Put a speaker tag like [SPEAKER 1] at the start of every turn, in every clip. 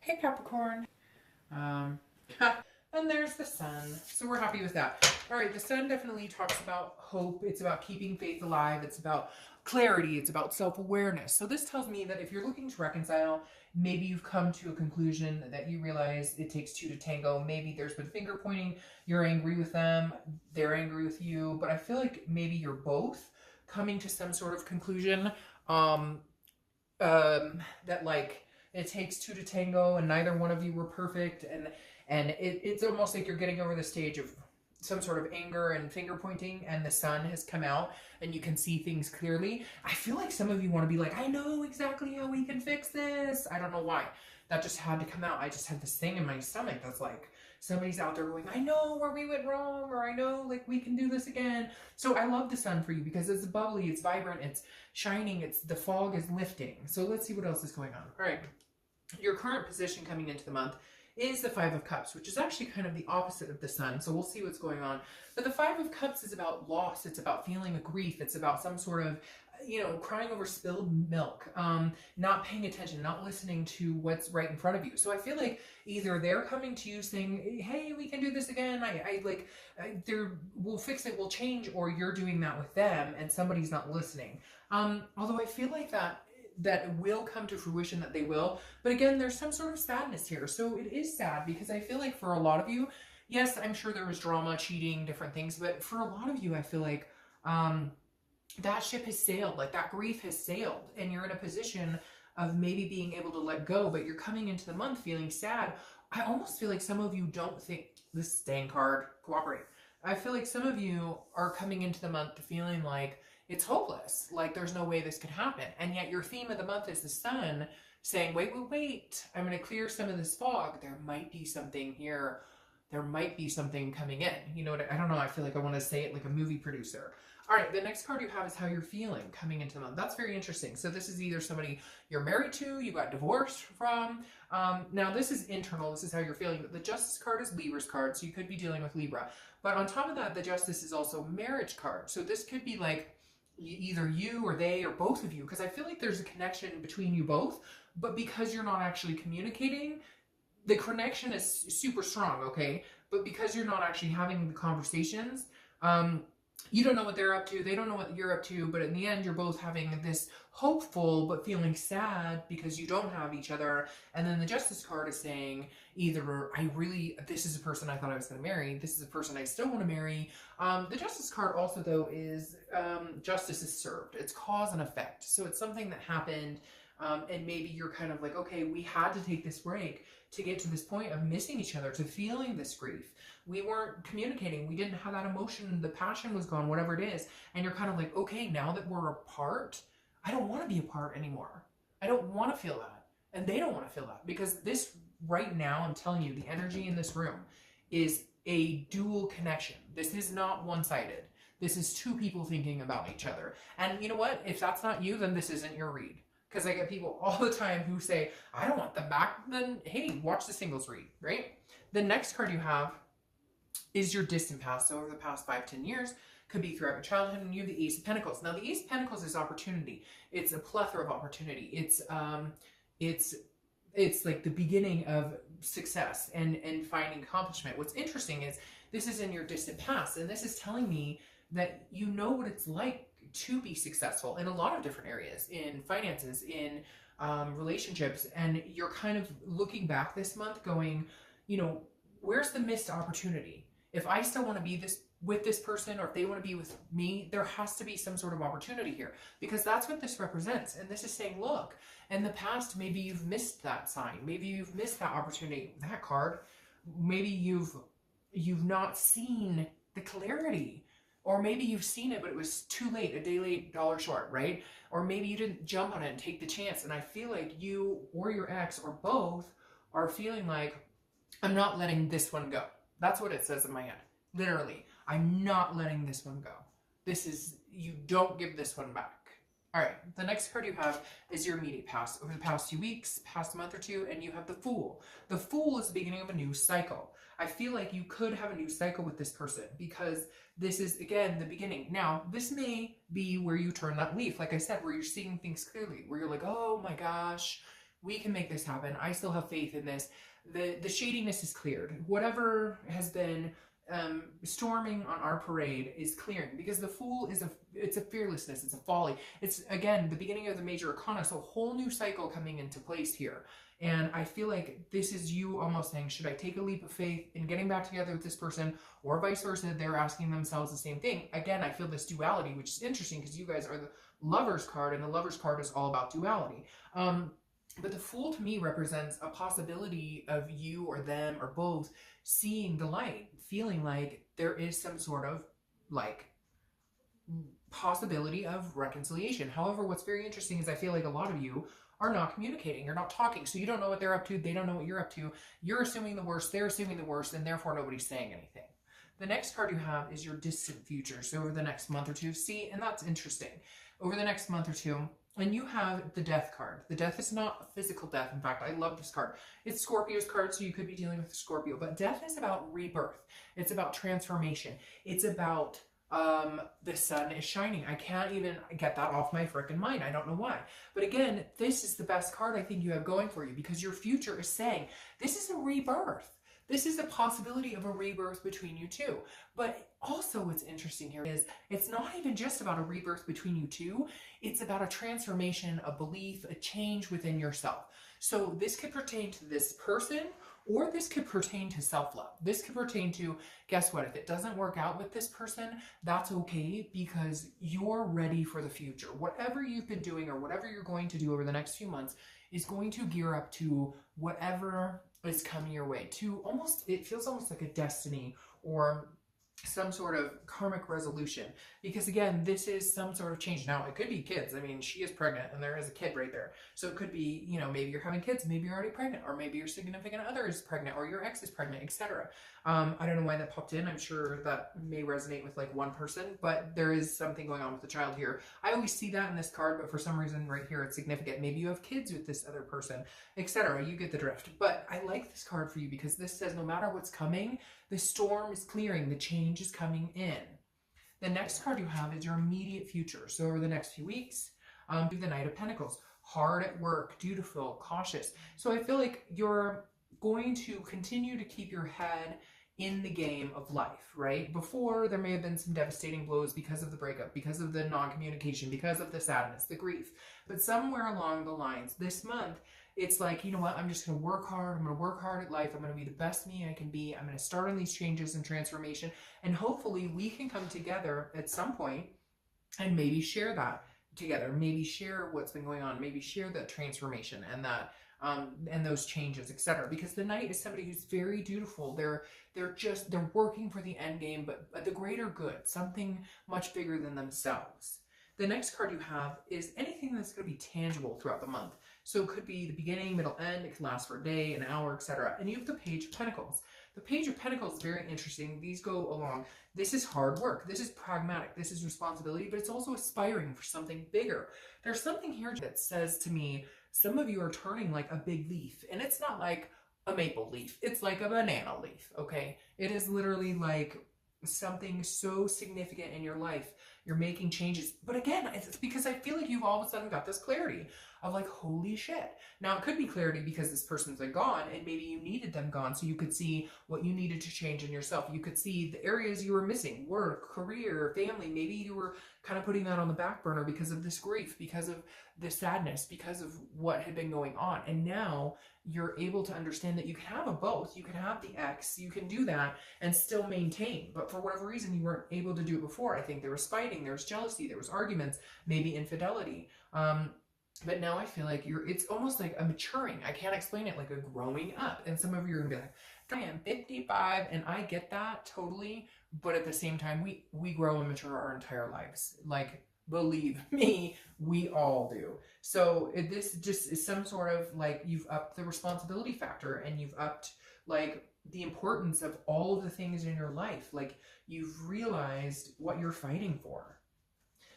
[SPEAKER 1] Hey Capricorn. Um, and there's the sun. So we're happy with that. All right, the sun definitely talks about hope. It's about keeping faith alive. It's about clarity. It's about self-awareness. So this tells me that if you're looking to reconcile, maybe you've come to a conclusion that you realize it takes two to tango. Maybe there's been finger pointing. You're angry with them. They're angry with you. But I feel like maybe you're both coming to some sort of conclusion. Um, that like it takes two to tango and neither one of you were perfect, and it's almost like you're getting over the stage of some sort of anger and finger pointing, and the sun has come out and you can see things clearly. I feel like some of you want to be like, I know exactly how we can fix this. I don't know why. That just had to come out. I just had this thing in my stomach that's like somebody's out there going, I know where we went wrong, or I know like we can do this again. So I love the sun for you because it's bubbly, it's vibrant, it's shining, it's the fog is lifting. So let's see what else is going on. All right. Your current position coming into the month is the Five of Cups, which is actually kind of the opposite of the sun. So we'll see what's going on. But the Five of Cups is about loss. It's about feeling a grief. It's about some sort of, crying over spilled milk, not paying attention, not listening to what's right in front of you. So I feel like either they're coming to you saying, hey, we can do this again. We'll fix it, we'll change, or you're doing that with them and somebody's not listening. Although I feel like that will come to fruition, that they will. But again, there's some sort of sadness here. So it is sad because I feel like for a lot of you, yes, I'm sure there was drama, cheating, different things. But for a lot of you, I feel like that ship has sailed, like that grief has sailed, and you're in a position of maybe being able to let go, but you're coming into the month feeling sad. I almost feel like some of you don't think this staying card, cooperate. I feel like some of you are coming into the month feeling like it's hopeless, like there's no way this could happen. And yet your theme of the month is the sun saying, wait, I'm going to clear some of this fog. There might be something here. There might be something coming in. You know what? I don't know. I feel like I want to say it like a movie producer. All right, the next card you have is how you're feeling coming into the month. That's very interesting. So this is either somebody you're married to, you got divorced from. Now this is internal. This is how you're feeling. But the Justice card is Libra's card, so you could be dealing with Libra. But on top of that, the Justice is also marriage card. So this could be like either you or they or both of you, because I feel like there's a connection between you both, but because you're not actually communicating, the connection is super strong, okay? But because you're not actually having the conversations, you don't know what they're up to, they don't know what you're up to, but in the end, you're both having this hopeful but feeling sad because you don't have each other. And then the Justice card is saying either this is a person I thought I was going to marry, this is a person I still want to marry. The Justice card also, though, is justice is served. It's cause and effect. So it's something that happened, and maybe you're kind of like, okay, we had to take this break to get to this point of missing each other, to feeling this grief. We weren't communicating. We didn't have that emotion. The passion was gone, whatever it is. And you're kind of like, okay, now that we're apart, I don't want to be apart anymore. I don't want to feel that. And they don't want to feel that, because this right now, I'm telling you, the energy in this room is a dual connection. This is not one-sided. This is two people thinking about each other. And you know what? If that's not you, then this isn't your read. Because I get people all the time who say, I don't want them back. Then, hey, watch the singles read, right? The next card you have is your distant past. So over the past 5-10 years, could be throughout your childhood, and you have the Ace of Pentacles. Now, the Ace of Pentacles is opportunity. It's a plethora of opportunity. It's like the beginning of success and finding accomplishment. What's interesting is this is in your distant past, and this is telling me that you know what it's like to be successful in a lot of different areas, in finances, in relationships, and you're kind of looking back this month going, where's the missed opportunity? If I still want to be with this person, or if they want to be with me, there has to be some sort of opportunity here, because that's what this represents. And this is saying, look, in the past, maybe you've missed that sign. Maybe you've missed that opportunity, that card. Maybe you've not seen the clarity. Or maybe you've seen it, but it was too late, a day late, dollar short, right? Or maybe you didn't jump on it and take the chance. And I feel like you or your ex or both are feeling like, I'm not letting this one go. That's what it says in my head. Literally, I'm not letting this one go. You don't give this one back. All right, the next card you have is your immediate past. Over the past 2 weeks, past month or two, and you have the Fool. The Fool is the beginning of a new cycle. I feel like you could have a new cycle with this person, because this is, again, the beginning. Now, this may be where you turn that leaf, like I said, where you're seeing things clearly, where you're like, oh my gosh, We can make this happen. I still have faith in this. The shadiness is cleared. Whatever has been storming on our parade is clearing, because the Fool is it's a fearlessness, it's a folly. It's, again, the beginning of the major arcana, so a whole new cycle coming into place here. And I feel like this is you almost saying, should I take a leap of faith in getting back together with this person, or vice versa? They're asking themselves the same thing. Again, I feel this duality, which is interesting because you guys are the Lover's card, and the Lover's card is all about duality. But the Fool to me represents a possibility of you or them or both seeing the light, feeling like there is some sort of like possibility of reconciliation. However, what's very interesting is I feel like a lot of you are not communicating, you're not talking, so you don't know what they're up to, they don't know what you're up to, you're assuming the worst, they're assuming the worst, and therefore nobody's saying anything. The next card you have is your distant future, so over the next month or two. See, and that's interesting. Over the next month or two, and you have the Death card. The Death is not a physical death. In fact, I love this card. It's Scorpio's card, so you could be dealing with a Scorpio, but death is about rebirth. It's about transformation. It's about the sun is shining. I can't even get that off my freaking mind. I don't know why. But again, this is the best card I think you have going for you, because your future is saying this is a rebirth. This is a possibility of a rebirth between you two. But also what's interesting here is it's not even just about a rebirth between you two. It's about a transformation, a belief, a change within yourself. So this could pertain to this person, or this could pertain to self-love. This could pertain to, guess what, if it doesn't work out with this person, that's okay, because you're ready for the future. Whatever you've been doing or whatever you're going to do over the next few months is going to gear up to whatever is coming your way, to almost, it feels almost like a destiny or some sort of karmic resolution, because again, this is some sort of change. Now it could be kids. I mean, she is pregnant and there is a kid right there, so it could be, you know, maybe you're having kids, maybe you're already pregnant, or maybe your significant other is pregnant, or your ex is pregnant, etc. I don't know why that popped in. I'm sure that may resonate with like one person, but there is something going on with the child here. I always see that in this card, but for some reason right here it's significant. Maybe you have kids with this other person, etc. You get the drift. But I like this card for you because this says no matter what's coming, the storm is clearing, the change is coming in. The next card you have is your immediate future. So over the next few weeks, the Knight of Pentacles, hard at work, dutiful, cautious. So I feel like you're going to continue to keep your head in the game of life, right? Before, there may have been some devastating blows because of the breakup, because of the non-communication, because of the sadness, the grief. But somewhere along the lines, this month, it's like, you know what, I'm just going to work hard. I'm going to work hard at life. I'm going to be the best me I can be. I'm going to start on these changes and transformation. And hopefully we can come together at some point and maybe share that together. Maybe share what's been going on. Maybe share that transformation and that and those changes, etc. Because the Knight is somebody who's very dutiful. They're working for the end game, but the greater good, something much bigger than themselves. The next card you have is anything that's going to be tangible throughout the month. So it could be the beginning, middle, end. It can last for a day, an hour, etc. And you have the Page of Pentacles. The Page of Pentacles is very interesting. These go along. This is hard work. This is pragmatic. This is responsibility, but it's also aspiring for something bigger. There's something here that says to me, some of you are turning like a big leaf, and it's not like a maple leaf. It's like a banana leaf, okay? It is literally like something so significant in your life. You're making changes. But again, it's because I feel like you've all of a sudden got this clarity of like, holy shit. Now, it could be clarity because this person's like gone and maybe you needed them gone, so you could see what you needed to change in yourself. You could see the areas you were missing, work, career, family. Maybe you were kind of putting that on the back burner because of this grief, because of the sadness, because of what had been going on. And now you're able to understand that you can have a both. You can have the ex, you can do that and still maintain. But for whatever reason, you weren't able to do it before. I think there was fighting, there was jealousy, there was arguments, maybe infidelity. But now I feel like it's almost like a maturing. I can't explain it, like a growing up. And some of you are gonna be like, I am 55, and I get that totally. But at the same time, we grow and mature our entire lives. Like, believe me, we all do. So this just is some sort of like, you've upped the responsibility factor, and you've upped like the importance of all of the things in your life. Like, you've realized what you're fighting for.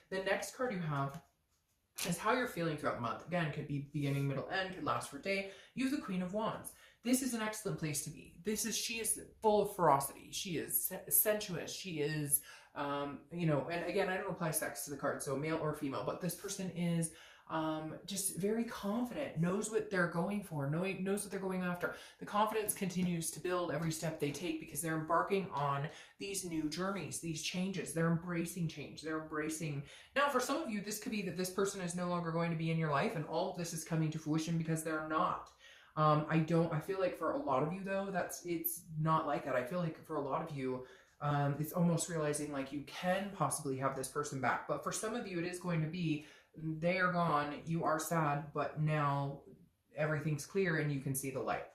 [SPEAKER 1] The next card you have is how you're feeling throughout the month. Again, could be beginning, middle, end, could last for a day. You have the Queen of Wands. This is an excellent place to be. She is full of ferocity. She is sensuous. She is, you know, and again, I don't apply sex to the card, so male or female, but this person is just very confident, knows what they're going for, knows what they're going after. The confidence continues to build every step they take because they're embarking on these new journeys, these changes. They're embracing change. They're embracing. Now, for some of you, this could be that this person is no longer going to be in your life and all of this is coming to fruition because they're not. I feel like for a lot of you though, it's not like that. I feel like for a lot of you, it's almost realizing like you can possibly have this person back. But for some of you, it is going to be, they are gone, you are sad, but now everything's clear and you can see the light.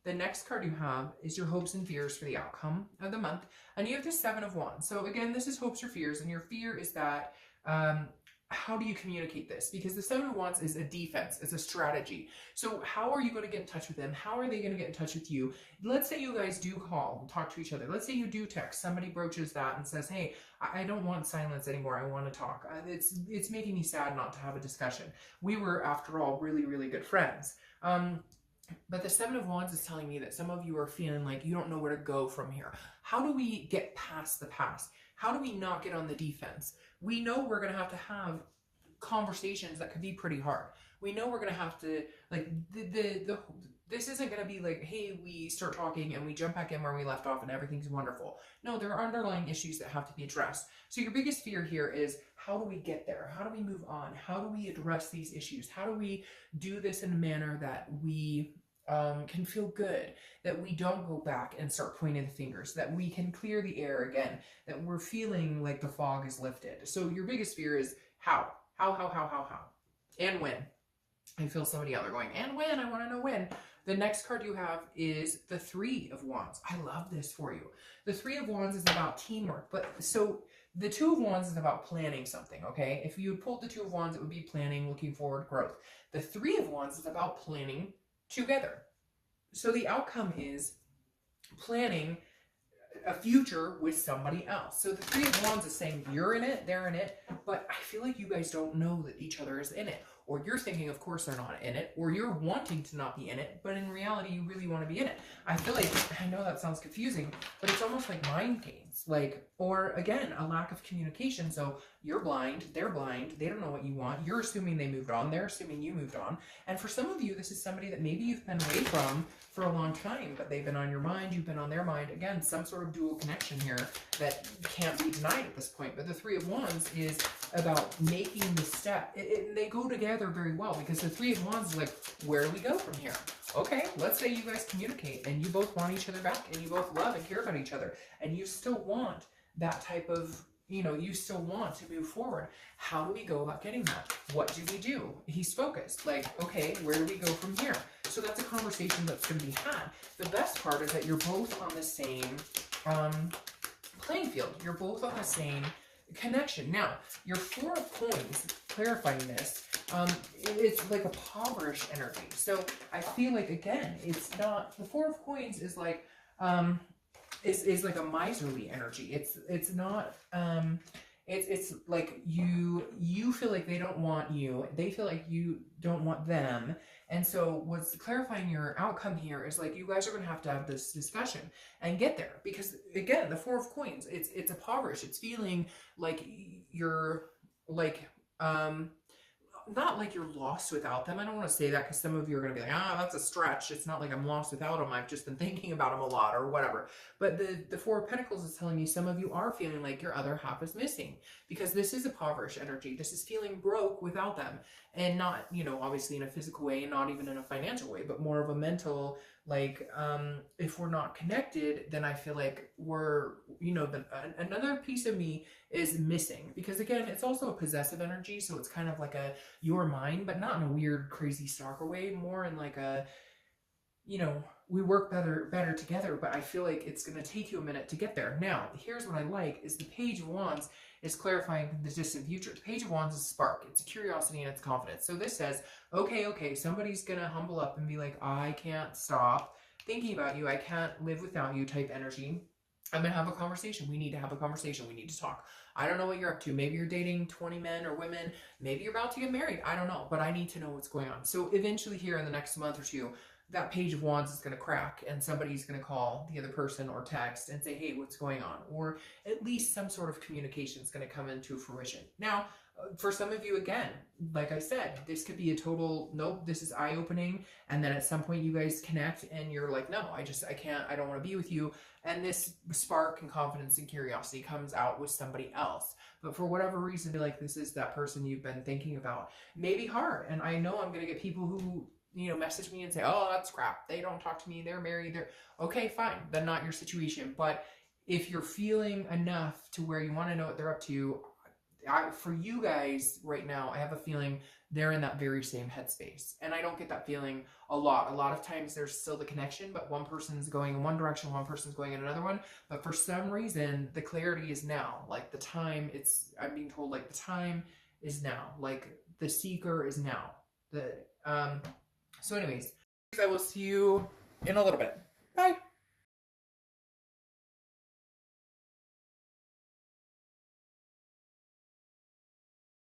[SPEAKER 1] The next card you have is your hopes and fears for the outcome of the month. And you have the Seven of Wands. So again, this is hopes or fears. And your fear is that, how do you communicate this? Because the Seven of Wands is a defense, it's a strategy. So how are you going to get in touch with them? How are they going to get in touch with you? Let's say you guys do call and talk to each other. Let's say you do text. Somebody broaches that and says, hey, I don't want silence anymore. I want to talk. It's making me sad not to have a discussion. We were, after all, really, really good friends. But the Seven of Wands is telling me that some of you are feeling like you don't know where to go from here. How do we get past the past? How do we not get on the defense? We know we're going to have conversations that could be pretty hard. We know we're going to have to, like, this isn't going to be like, hey, we start talking and we jump back in where we left off and everything's wonderful. No, there are underlying issues that have to be addressed. So your biggest fear here is, how do we get there? How do we move on? How do we address these issues? How do we do this in a manner that we can feel good, that we don't go back and start pointing the fingers, that we can clear the air again, that we're feeling like the fog is lifted. So your biggest fear is how, and when. I feel somebody out there going, and when, I want to know when. The next card you have is the Three of Wands. I love this for you. The Three of Wands is about teamwork, but so the Two of Wands is about planning something, okay? If you pulled the Two of Wands, it would be planning, looking forward, growth. The Three of Wands is about planning together. So the outcome is planning a future with somebody else. So the Three of Wands is saying you're in it, they're in it, but I feel like you guys don't know that each other is in it. Or you're thinking, of course, they're not in it, or you're wanting to not be in it, but in reality, you really want to be in it. I feel like, I know that sounds confusing, but it's almost like mind games, like, or again, a lack of communication. So you're blind, they don't know what you want. You're assuming they moved on, they're assuming you moved on. And for some of you, this is somebody that maybe you've been away from for a long time, but they've been on your mind, you've been on their mind. Again, some sort of dual connection here that can't be denied at this point. But the Three of Wands is about making the step. They go together very well, because the Three of Wands is like, where do we go from here? Okay, let's say you guys communicate and you both want each other back and you both love and care about each other and you still want that type of, you still want to move forward. How do we go about getting that? What do we do? He's focused. Like, okay, where do we go from here? So that's a conversation that's going to be had. The best part is that you're both on the same playing field. You're both on the same connection. Now, your Four of Coins, clarifying this, it's like a impoverished energy. So I feel like, again, it's not, the Four of Coins is like, is like a miserly energy. It's not, it's like you feel like they don't want you. They feel like you don't want them. And so what's clarifying your outcome here is like, you guys are going to have this discussion and get there, because again, the Four of Coins, it's impoverished. It's feeling like you're like, not like you're lost without them. I don't want to say that, because some of you are going to be like, that's a stretch. It's not like I'm lost without them. I've just been thinking about them a lot or whatever. But the Four of Pentacles is telling me some of you are feeling like your other half is missing, because this is a impoverished energy. This is feeling broke without them, and not, obviously in a physical way and not even in a financial way, but more of a mental, like, if we're not connected, then I feel like we're, another piece of me is missing, because again, it's also a possessive energy. So it's kind of like you're mine, but not in a weird, crazy stalker way, more in like a, we work better together, but I feel like it's going to take you a minute to get there. Now, here's what I like is the Page of Wands is clarifying the distant future. The Page of Wands is a spark. It's curiosity and it's confidence. So this says, okay, somebody's going to humble up and be like, I can't stop thinking about you. I can't live without you type energy. I'm going to have a conversation. We need to have a conversation. We need to talk. I don't know what you're up to. Maybe you're dating 20 men or women. Maybe you're about to get married. I don't know, but I need to know what's going on. So eventually here in the next month or two, that Page of Wands is going to crack and somebody's going to call the other person or text and say, hey, what's going on? Or at least some sort of communication is going to come into fruition. Now, For some of you, again, like I said, this could be a total, nope, this is eye-opening. And then at some point you guys connect and you're like, no, I can't, I don't want to be with you. And this spark and confidence and curiosity comes out with somebody else. But for whatever reason, like this is that person you've been thinking about. Maybe hard. And I know I'm going to get people who, you know, message me and say, oh, that's crap. They don't talk to me. They're married. They're okay, fine. Then not your situation. But if you're feeling enough to where you want to know what they're up to, for you guys right now, I have a feeling they're in that very same headspace. And I don't get that feeling a lot. A lot of times there's still the connection, but one person's going in one direction, one person's going in another one. But for some reason, the clarity is now. Like the time, I'm being told like the time is now. Like the seeker is now. So anyways, I will see you in a little bit. Bye.